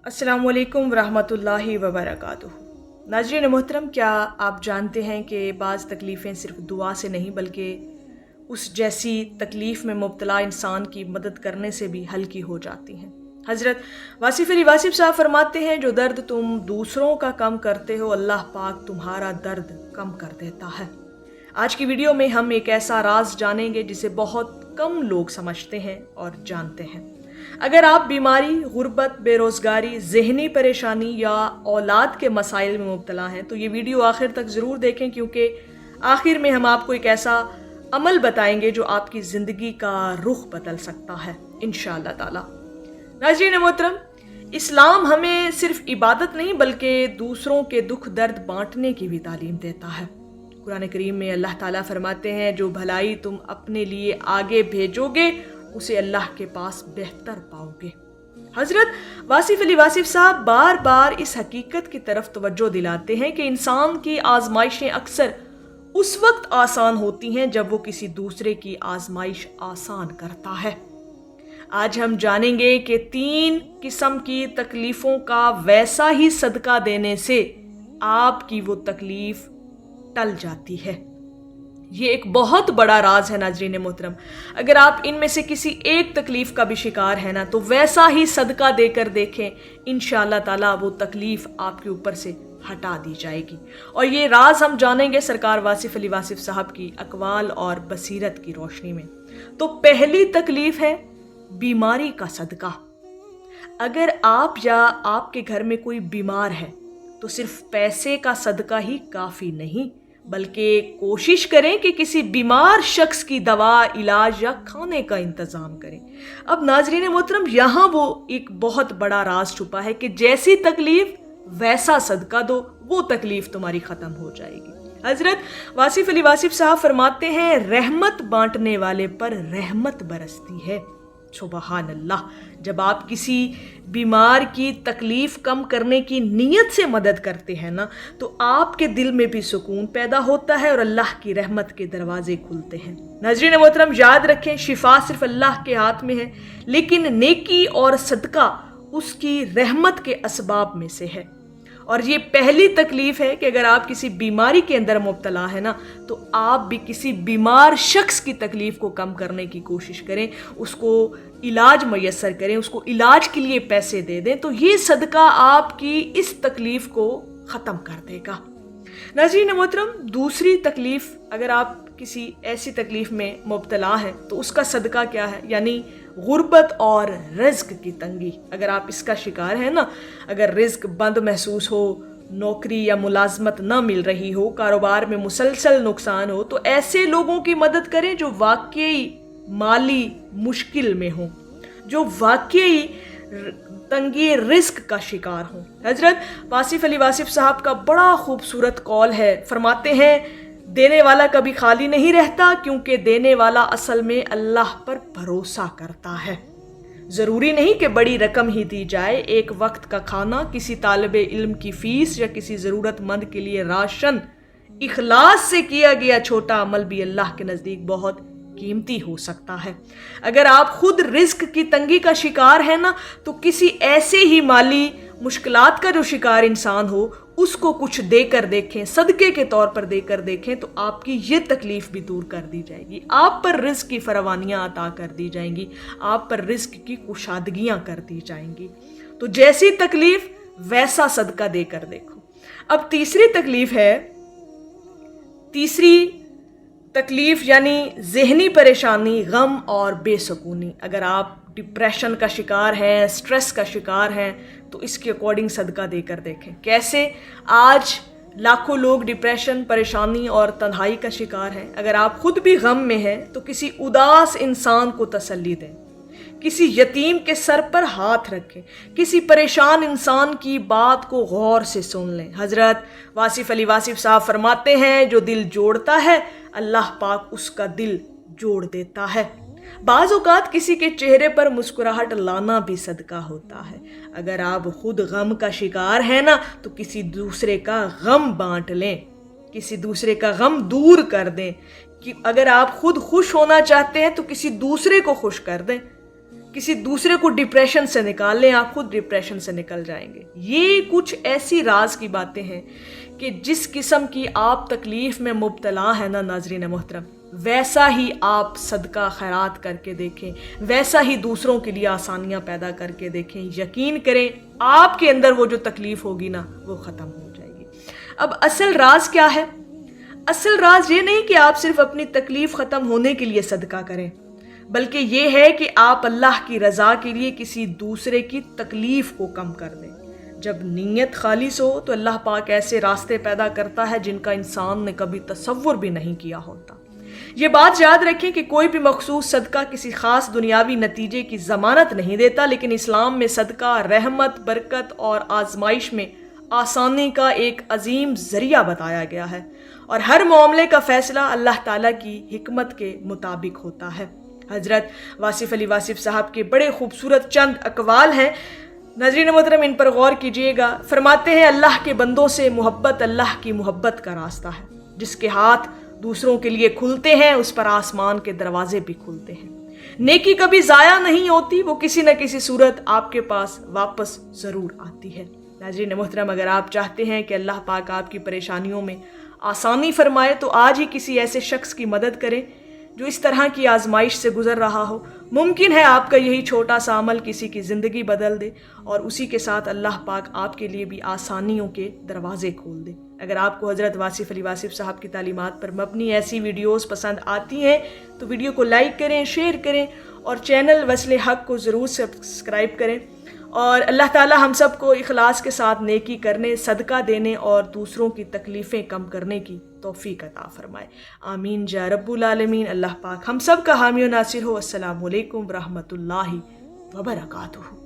अस्सलामु अलैकुम वरहमतुल्लाहि वबरकातुहू। नाज़रीन मोहतरम, क्या आप जानते हैं कि बाज़ तकलीफ़ें सिर्फ दुआ से नहीं बल्कि उस जैसी तकलीफ़ में मुब्तला इंसान की मदद करने से भी हल्की हो जाती हैं। हज़रत वासिफ़ अली वासिफ़ साहब फरमाते हैं, जो दर्द तुम दूसरों का कम करते हो अल्लाह पाक तुम्हारा दर्द कम कर देता है। आज की वीडियो में हम एक ऐसा राज जानेंगे जिसे बहुत कम लोग समझते हैं और जानते हैं। अगर आप बीमारी, गुर्बत, बेरोज़गारी, ज़हनी परेशानी या औलाद के मसाइल में मुब्तला हैं तो ये वीडियो आखिर तक ज़रूर देखें, क्योंकि आखिर में हम आपको एक ऐसा अमल बताएंगे जो आपकी ज़िंदगी का रुख बदल सकता है इंशाअल्लाह ताला। नाज़रीन मोहतरम, इस्लाम हमें सिर्फ इबादत नहीं बल्कि दूसरों के दुख दर्द बांटने की भी तालीम देता है। कुरान करीम में अल्लाह ताला फरमाते हैं, जो भलाई तुम अपने लिए आगे भेजोगे उसे अल्लाह के पास बेहतर पाओगे। हजरत वासिफ़ अली वासिफ़ साहब बार बार इस हकीकत की तरफ तवज्जो दिलाते हैं कि इंसान की आजमाइशें अक्सर उस वक्त आसान होती हैं जब वो किसी दूसरे की आजमाइश आसान करता है। आज हम जानेंगे कि 3 किस्म की तकलीफ़ों का वैसा ही सदका देने से आपकी वो तकलीफ़ टल जाती है। ये एक बहुत बड़ा राज है नाजरीन मोहतरम। अगर आप इनमें से किसी एक तकलीफ का भी शिकार है ना, तो वैसा ही सदका देकर देखें, इंशाअल्लाह ताला वो तकलीफ आपके ऊपर से हटा दी जाएगी। और ये राज हम जानेंगे सरकार वासिफ़ अली वासिफ़ साहब की अकवाल और बसीरत की रोशनी में। तो पहली तकलीफ है बीमारी का सदका। अगर आप या आपके घर में कोई बीमार है तो सिर्फ पैसे का सदका ही काफ़ी नहीं, बल्कि कोशिश करें कि किसी बीमार शख्स की दवा, इलाज या खाने का इंतज़ाम करें। अब नाज़रीन मोहतरम, यहाँ वो एक बहुत बड़ा राज छुपा है कि जैसी तकलीफ वैसा सदका दो, वो तकलीफ तुम्हारी ख़त्म हो जाएगी। हज़रत वासिफ़ अली वासिफ़ साहब फरमाते हैं, रहमत बांटने वाले पर रहमत बरसती है। सुबहान अल्लाह। जब आप किसी बीमार की तकलीफ कम करने की नीयत से मदद करते हैं ना, तो आपके दिल में भी सुकून पैदा होता है और अल्लाह की रहमत के दरवाजे खुलते हैं। नाज़रीन मोहतरम, याद रखें, शिफा सिर्फ अल्लाह के हाथ में है, लेकिन नेकी और सदका उसकी रहमत के असबाब में से है। और ये पहली तकलीफ है कि अगर आप किसी बीमारी के अंदर मुब्तला है ना, तो आप भी किसी बीमार शख्स की तकलीफ को कम करने की कोशिश करें, उसको इलाज मैसर करें, उसको इलाज के लिए पैसे दे दें, तो ये सदका आपकी इस तकलीफ को ख़त्म कर देगा। नाज़रीन मोहतरम, दूसरी तकलीफ, अगर आप किसी ऐसी तकलीफ में मुब्तला हैं तो उसका सदका क्या है, यानी गुर्बत और रिज़्क की तंगी। अगर आप इसका शिकार हैं ना, अगर रिज़्क बंद महसूस हो, नौकरी या मुलाजमत न मिल रही हो, कारोबार में मुसलसल नुकसान हो, तो ऐसे लोगों की मदद करें जो वाकई माली मुश्किल में हो, जो वाकई तंगी रिस्क का शिकार हो। हजरत वासिफ़ अली वासिफ़ साहब का बड़ा खूबसूरत कौल है, फरमाते हैं, देने वाला कभी खाली नहीं रहता, क्योंकि देने वाला असल में अल्लाह पर भरोसा करता है। ज़रूरी नहीं कि बड़ी रकम ही दी जाए, एक वक्त का खाना, किसी तालिबे इल्म की फ़ीस या किसी ज़रूरतमंद के लिए राशन, इखलास से किया गया छोटा अमल भी अल्लाह के नज़दीक बहुत कीमती हो सकता है। अगर आप खुद रिस्क की तंगी का शिकार है ना, तो किसी ऐसे ही माली मुश्किलात का जो शिकार इंसान हो, उसको कुछ देकर देखें, सदके के तौर पर देकर देखें, तो आपकी ये तकलीफ भी दूर कर दी जाएगी। आप पर रिस्क की फरावानियाँ अता कर दी जाएंगी, आप पर रिस्क की कुशादगियाँ कर दी जाएंगी। तो जैसी तकलीफ वैसा सदका देकर देखो। अब तीसरी तकलीफ है, तीसरी तकलीफ यानी ज़हनी परेशानी, गम और बेसुकूनी। अगर आप डिप्रेशन का शिकार हैं, स्ट्रेस का शिकार हैं, तो इसके अकॉर्डिंग सदका देकर देखें। कैसे? आज लाखों लोग डिप्रेशन, परेशानी और तन्हाई का शिकार हैं। अगर आप खुद भी गम में हैं तो किसी उदास इंसान को तसल्ली दें, किसी यतीम के सर पर हाथ रखें, किसी परेशान इंसान की बात को गौर से सुन लें। हज़रत वासिफ़ अली वासिफ़ साहब फरमाते हैं, जो दिल जोड़ता है अल्लाह पाक उसका दिल जोड़ देता है। बाज़ औक़ात किसी के चेहरे पर मुस्कुराहट लाना भी सदका होता है। अगर आप खुद गम का शिकार हैं ना, तो किसी दूसरे का गम बांट लें, किसी दूसरे का गम दूर कर दें। कि अगर आप खुद खुश होना चाहते हैं तो किसी दूसरे को खुश कर दें। किसी दूसरे को डिप्रेशन से निकाल लें, आप खुद डिप्रेशन से निकल जाएंगे। ये कुछ ऐसी राज की बातें हैं कि जिस किस्म की आप तकलीफ़ में मुब्तला है ना नाज़रीन मोहतरम, वैसा ही आप सदका खैरात करके देखें, वैसा ही दूसरों के लिए आसानियाँ पैदा करके देखें। यकीन करें आपके अंदर वो जो तकलीफ़ होगी ना वो ख़त्म हो जाएगी। अब असल राज क्या है? असल राज ये नहीं कि आप सिर्फ अपनी तकलीफ़ ख़त्म होने के लिए सदका करें, बल्कि ये है कि आप अल्लाह की रज़ा के लिए किसी दूसरे की तकलीफ़ को कम कर दें। जब नीयत खालिस हो तो अल्लाह पाक ऐसे रास्ते पैदा करता है जिनका इंसान ने कभी तसव्वुर भी नहीं किया होता। ये बात याद रखें कि कोई भी मखसूस सदका किसी ख़ास दुनियावी नतीजे की ज़मानत नहीं देता, लेकिन इस्लाम में सदका रहमत, बरकत और आजमाइश में आसानी का एक अजीम ज़रिया बताया गया है और हर मामले का फ़ैसला अल्लाह ताला की हिकमत के मुताबिक होता है। हज़रत वासिफ़ अली वासिफ़ साहब के बड़े खूबसूरत चंद अक़वाल हैं, नाज़रीन मोहतरम इन पर गौर कीजिएगा। फरमाते हैं, अल्लाह के बंदों से मोहब्बत अल्लाह की मोहब्बत का रास्ता है। जिसके हाथ दूसरों के लिए खुलते हैं उस पर आसमान के दरवाजे भी खुलते हैं। नेकी कभी ज़ाया नहीं होती, वो किसी न किसी सूरत आपके पास वापस ज़रूर आती है। नाज़रीन मोहतरम, अगर आप चाहते हैं कि अल्लाह पाक आपकी परेशानियों में आसानी फरमाए तो आज ही किसी ऐसे शख्स की मदद करें जो इस तरह की आजमाइश से गुजर रहा हो। मुमकिन है आपका यही छोटा सा अमल किसी की ज़िंदगी बदल दे और उसी के साथ अल्लाह पाक आपके लिए भी आसानियों के दरवाज़े खोल दे। अगर आपको हज़रत वासिफ़ अली वासिफ़ साहब की तालीमात पर मबनी ऐसी वीडियोस पसंद आती हैं तो वीडियो को लाइक करें, शेयर करें और चैनल वस्ले हक़ को ज़रूर सब्सक्राइब करें। और अल्लाह ताला हम सब को इखलास के साथ नेकी करने, सदका देने और दूसरों की तकलीफ़ें कम करने की तौफ़ीक अता फ़रमाए। आमीन या रब्बुल आलमीन। अल्लाह पाक हम सब का हामी और नासिर हो। अस्सलामु अलैकुम व रहमतुल्लाहि व बरकातुहू।